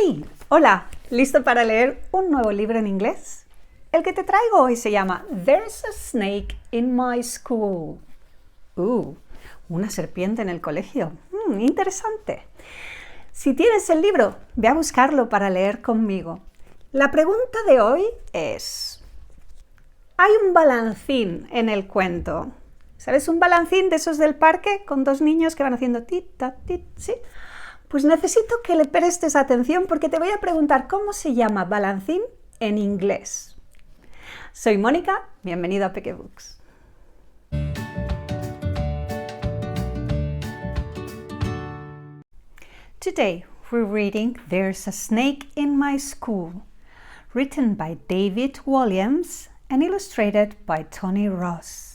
¡Hey! Hola, ¿listo para leer un nuevo libro en inglés? El que te traigo hoy se llama There's a Snake in My School. Una serpiente en el colegio. Interesante. Si tienes el libro, ve a buscarlo para leer conmigo. La pregunta de hoy es: hay un balancín en el cuento. ¿Sabes un balancín de esos del parque con dos niños que van haciendo tit-tat, tit? ¿Sí? Pues necesito que le prestes atención porque te voy a preguntar cómo se llama balancín en inglés. Soy Mónica, bienvenido a Peque Books. Today we're reading There's a Snake in My School, written by David Walliams and illustrated by Tony Ross.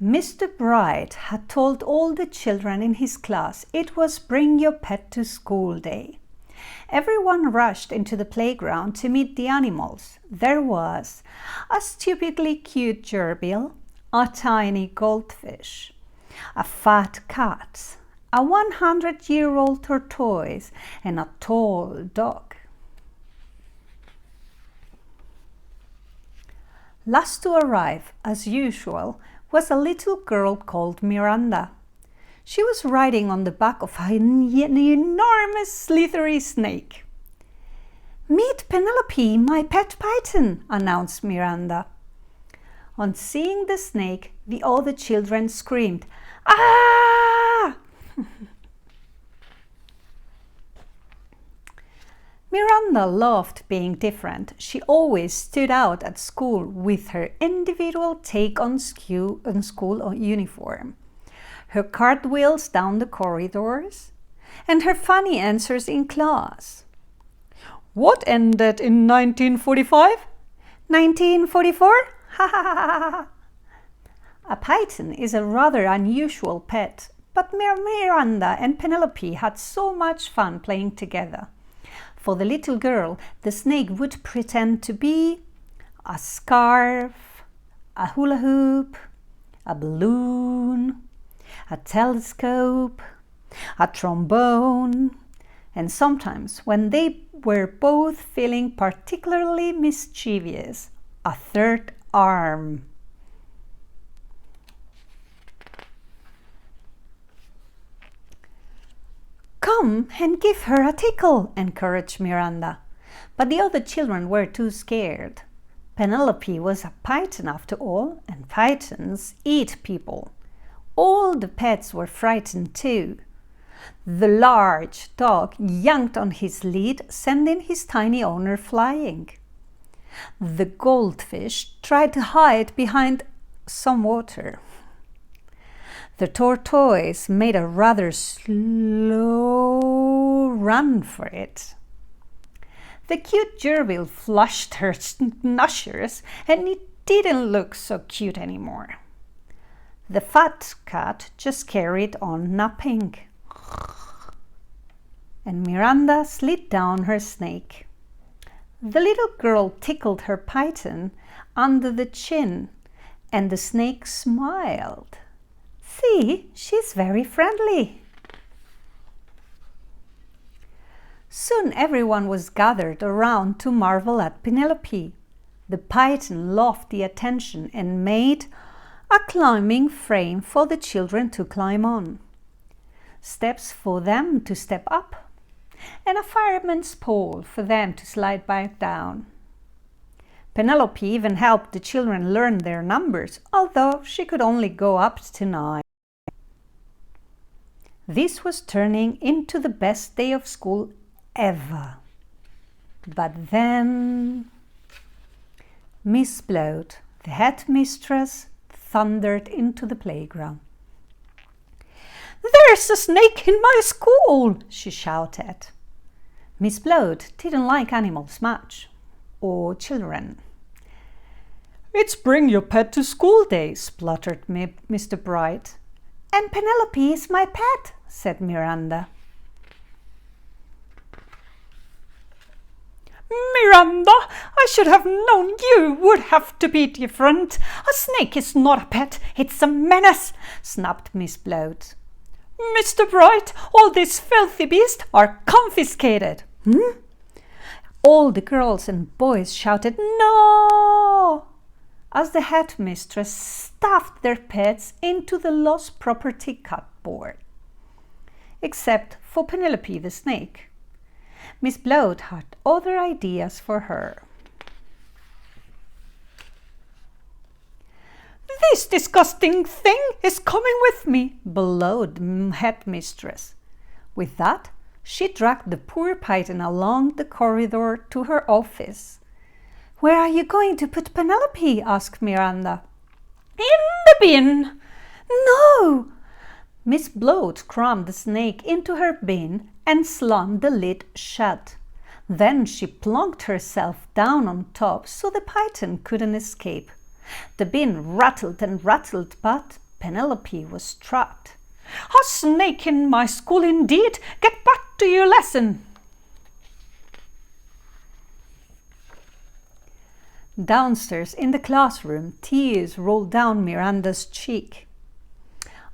Mr. Bright had told all the children in his class it was Bring Your Pet to School Day. Everyone rushed into the playground to meet the animals. There was a stupidly cute gerbil, a tiny goldfish, a fat cat, a 100-year-old tortoise, and a tall dog. Last to arrive, as usual, was a little girl called Miranda. She was riding on the back of an enormous slithery snake. "Meet Penelope, my pet python," announced Miranda. On seeing the snake, the other children screamed, "Ah!" Miranda loved being different. She always stood out at school with her individual take on school uniform, her cartwheels down the corridors, and her funny answers in class. "What ended in 1945? 1944? Ha ha ha ha!" A python is a rather unusual pet, but Miranda and Penelope had so much fun playing together. For the little girl, the snake would pretend to be a scarf, a hula hoop, a balloon, a telescope, a trombone, and sometimes, when they were both feeling particularly mischievous, a third arm. "Come and give her a tickle," encouraged Miranda. But the other children were too scared. Penelope was a python after all, and pythons eat people. All the pets were frightened too. The large dog yanked on his lead, sending his tiny owner flying. The goldfish tried to hide behind some water. The tortoise made a rather slow run for it. The cute gerbil flushed her snushers, and it didn't look so cute anymore. The fat cat just carried on napping. And Miranda slid down her snake. The little girl tickled her python under the chin, and the snake smiled. "See, she's very friendly." Soon everyone was gathered around to marvel at Penelope. The python loved the attention and made a climbing frame for the children to climb on, steps for them to step up, and a fireman's pole for them to slide back down. Penelope even helped the children learn their numbers, although she could only go up to 9. This was turning into the best day of school ever. But then Miss Bloat, the headmistress, thundered into the playground. "There's a snake in my school!" she shouted. Miss Bloat didn't like animals much, or children. "It's Bring Your Pet to School Day," spluttered Mr. Bright. "And Penelope is my pet," said Miranda. Miranda, I should have known you would have to be different. A snake is not a pet, it's a menace, snapped Miss Bloat. Mr. Bright, all these filthy beasts are confiscated. All the girls and boys shouted, "No!" as the headmistress stuffed their pets into the lost property cupboard. Except for Penelope the snake. Miss Bloat had other ideas for her. "This disgusting thing is coming with me," bellowed the headmistress. With that, she dragged the poor python along the corridor to her office. "Where are you going to put Penelope?" asked Miranda. "In the bin." "No!" Miss Bloat crammed the snake into her bin and slammed the lid shut. Then she plunked herself down on top so the python couldn't escape. The bin rattled and rattled, but Penelope was trapped. "A snake in my school indeed! Get back to your lesson!" Downstairs in the classroom, tears rolled down Miranda's cheek.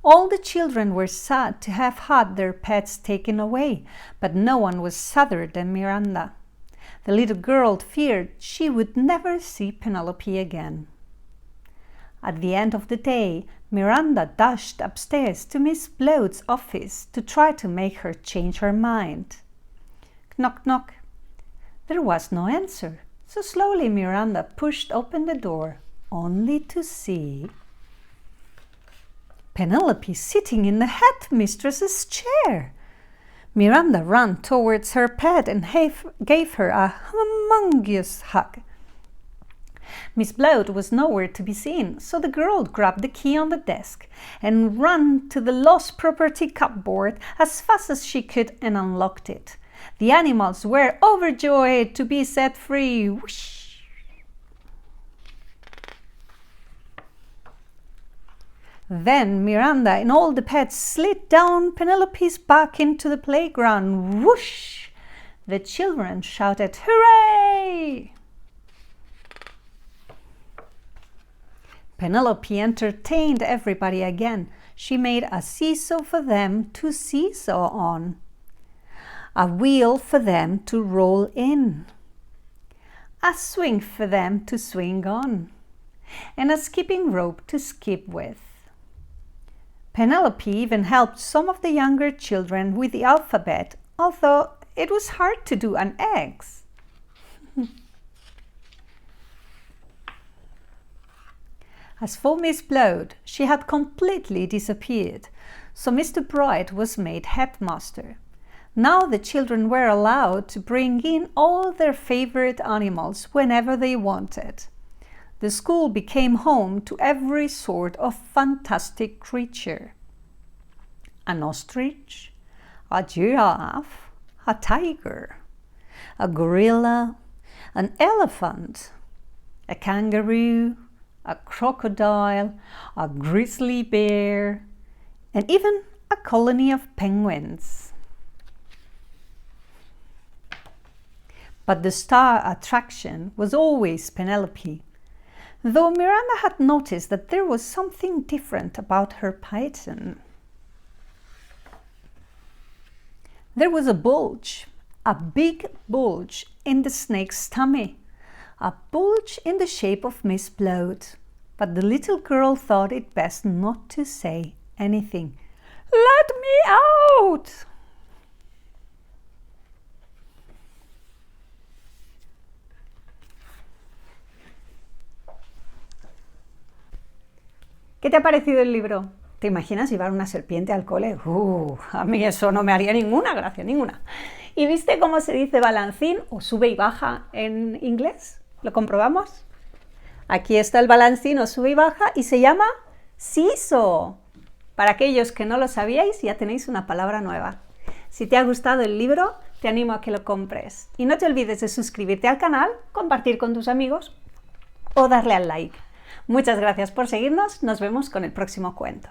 All the children were sad to have had their pets taken away, but no one was sadder than Miranda. The little girl feared she would never see Penelope again. At the end of the day, Miranda dashed upstairs to Miss Bloat's office to try to make her change her mind. Knock, knock. There was no answer, so slowly Miranda pushed open the door, only to see Penelope sitting in the headmistress's chair. Miranda ran towards her pet and gave her a humongous hug. Miss Bloat was nowhere to be seen, so the girl grabbed the key on the desk and ran to the lost property cupboard as fast as she could and unlocked it. The animals were overjoyed to be set free. Whoosh! Then Miranda and all the pets slid down Penelope's back into the playground. Whoosh! The children shouted, "Hooray!" Penelope entertained everybody again. She made a seesaw for them to seesaw on, a wheel for them to roll in, a swing for them to swing on, and a skipping rope to skip with. Penelope even helped some of the younger children with the alphabet, although it was hard to do on eggs. As for Miss Bloat, she had completely disappeared, so Mr. Bright was made headmaster. Now the children were allowed to bring in all their favorite animals whenever they wanted. The school became home to every sort of fantastic creature. An ostrich, a giraffe, a tiger, a gorilla, an elephant, a kangaroo, a crocodile, a grizzly bear, and even a colony of penguins. But the star attraction was always Penelope, though Miranda had noticed that there was something different about her python. There was a bulge, a big bulge in the snake's tummy, a bulge in the shape of Miss Bloat, but the little girl thought it best not to say anything. "Let me out!" ¿Qué te ha parecido el libro? ¿Te imaginas llevar una serpiente al cole? A mí eso no me haría ninguna gracia, ninguna. ¿Y viste cómo se dice balancín o sube y baja en inglés? ¿Lo comprobamos? Aquí está el balancín o sube y baja y se llama seesaw. Para aquellos que no lo sabíais, ya tenéis una palabra nueva. Si te ha gustado el libro, te animo a que lo compres. Y no te olvides de suscribirte al canal, compartir con tus amigos o darle al like. Muchas gracias por seguirnos, nos vemos con el próximo cuento.